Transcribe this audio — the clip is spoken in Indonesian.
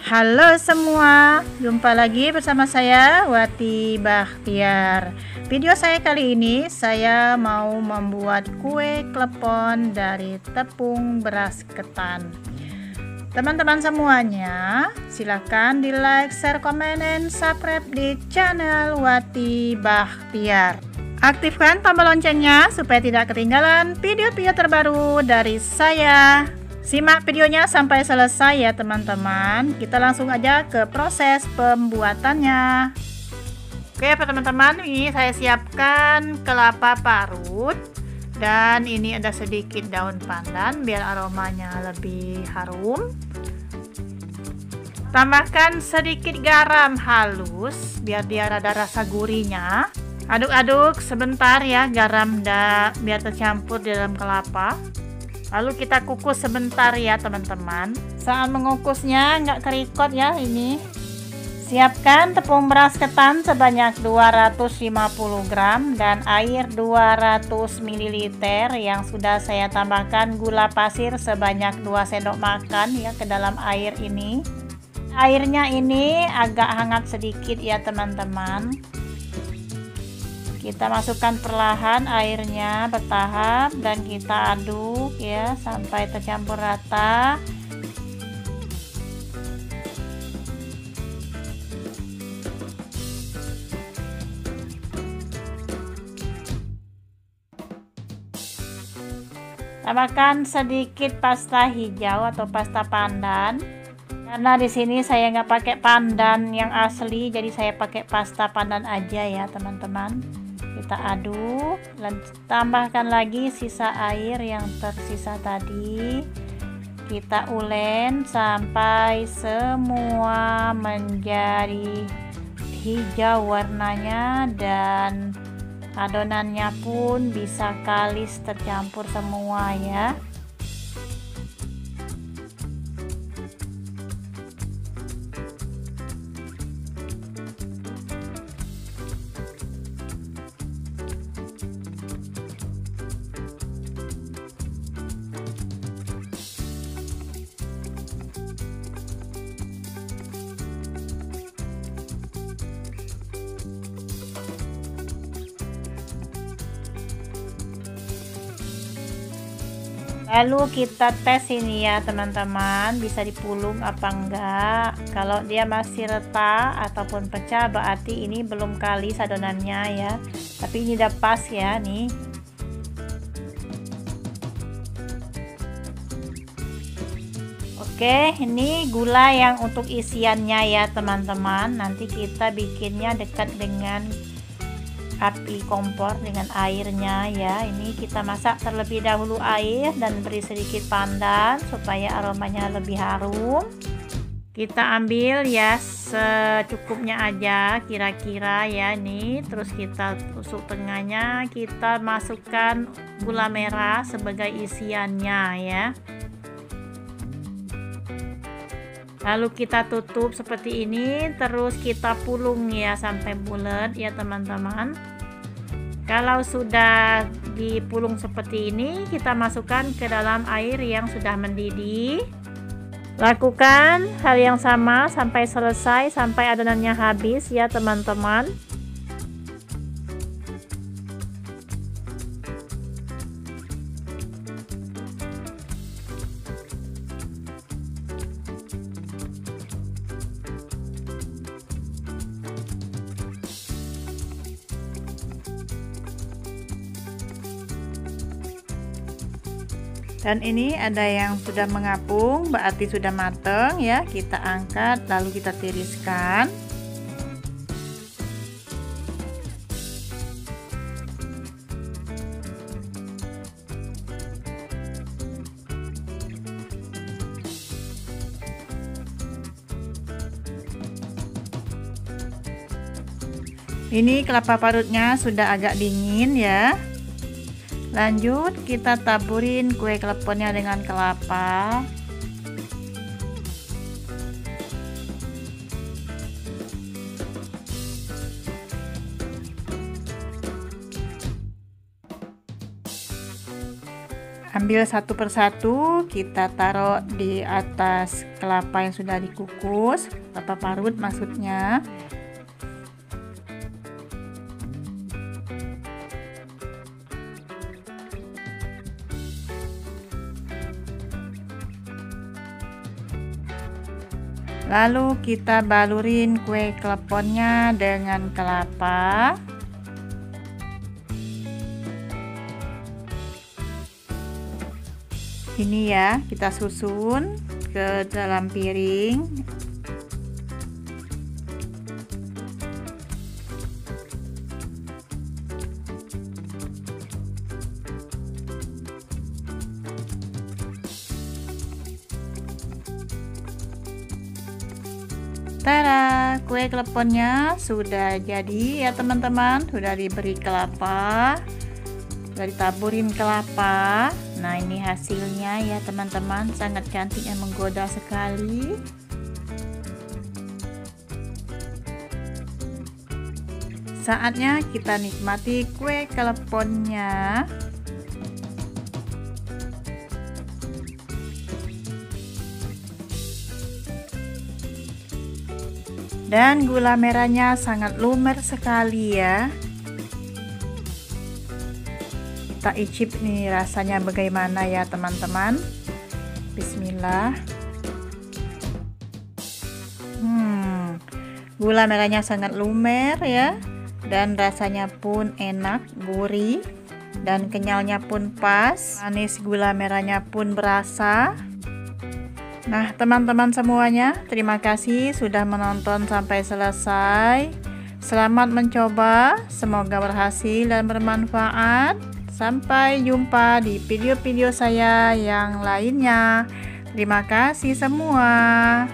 Halo semua, jumpa lagi bersama saya Wati Bahtiar. Video saya kali ini saya mau membuat kue klepon dari tepung beras ketan. Teman-teman semuanya, silahkan di like, share, komen, dan subscribe di channel Wati Bahtiar. Aktifkan tombol loncengnya supaya tidak ketinggalan video-video terbaru dari saya. Simak videonya sampai selesai ya teman-teman. Kita langsung aja ke proses pembuatannya. Oke teman-teman, ini saya siapkan kelapa parut. Dan ini ada sedikit daun pandan biar aromanya lebih harum. Tambahkan sedikit garam halus biar dia ada rasa gurihnya. Aduk-aduk sebentar ya garam biar tercampur di dalam kelapa. Lalu kita kukus sebentar ya teman-teman. Saat mengukusnya nggak kerikot ya ini. Siapkan tepung beras ketan sebanyak 250 gram dan air 200 ml yang sudah saya tambahkan gula pasir sebanyak 2 sendok makan ya ke dalam air ini. Airnya ini agak hangat sedikit ya teman-teman. Kita masukkan perlahan airnya bertahap dan kita aduk ya sampai tercampur rata. Tambahkan sedikit pasta hijau atau pasta pandan. Karena di sini saya nggak pakai pandan yang asli, jadi saya pakai pasta pandan aja ya teman-teman. Kita aduk dan tambahkan lagi sisa air yang tersisa tadi. Kita ulen sampai semua menjadi hijau warnanya dan adonannya pun bisa kalis tercampur semua ya. Lalu kita tes ini ya teman-teman, bisa dipulung apa enggak. Kalau dia masih retak ataupun pecah berarti ini belum kalis adonannya ya. Tapi ini udah pas ya nih. Oke, ini gula yang untuk isiannya ya teman-teman. Nanti kita bikinnya dekat dengan api kompor dengan airnya ya. Ini kita masak terlebih dahulu air dan beri sedikit pandan supaya aromanya lebih harum. Kita ambil ya secukupnya aja kira-kira ya nih. Terus kita tusuk tengahnya, kita masukkan gula merah sebagai isiannya ya. Lalu kita tutup seperti ini, terus kita pulung ya sampai bulat ya teman-teman. Kalau sudah dipulung seperti ini, kita masukkan ke dalam air yang sudah mendidih. Lakukan hal yang sama sampai selesai, sampai adonannya habis ya teman-teman. Dan ini ada yang sudah mengapung, berarti sudah matang ya. Kita angkat lalu kita tiriskan. Ini kelapa parutnya sudah agak dingin ya. Lanjut kita taburin kue kleponnya dengan kelapa. Ambil satu persatu, kita taruh di atas kelapa yang sudah dikukus, kelapa parut maksudnya. Lalu kita balurin kue kleponnya dengan kelapa. Ini ya, kita susun ke dalam piring. Tada, kue kleponnya sudah jadi ya teman-teman, sudah diberi kelapa, sudah ditaburin kelapa. Nah, ini hasilnya ya teman-teman, sangat cantik dan menggoda sekali. Saatnya kita nikmati kue kleponnya. Dan gula merahnya sangat lumer sekali ya. Kita icip nih rasanya bagaimana ya teman-teman. Bismillah. Gula merahnya sangat lumer ya. Dan rasanya pun enak, gurih. Dan kenyalnya pun pas. Manis gula merahnya pun berasa. Nah, teman-teman semuanya, terima kasih sudah menonton sampai selesai. Selamat mencoba, semoga berhasil dan bermanfaat. Sampai jumpa di video-video saya yang lainnya. Terima kasih semua.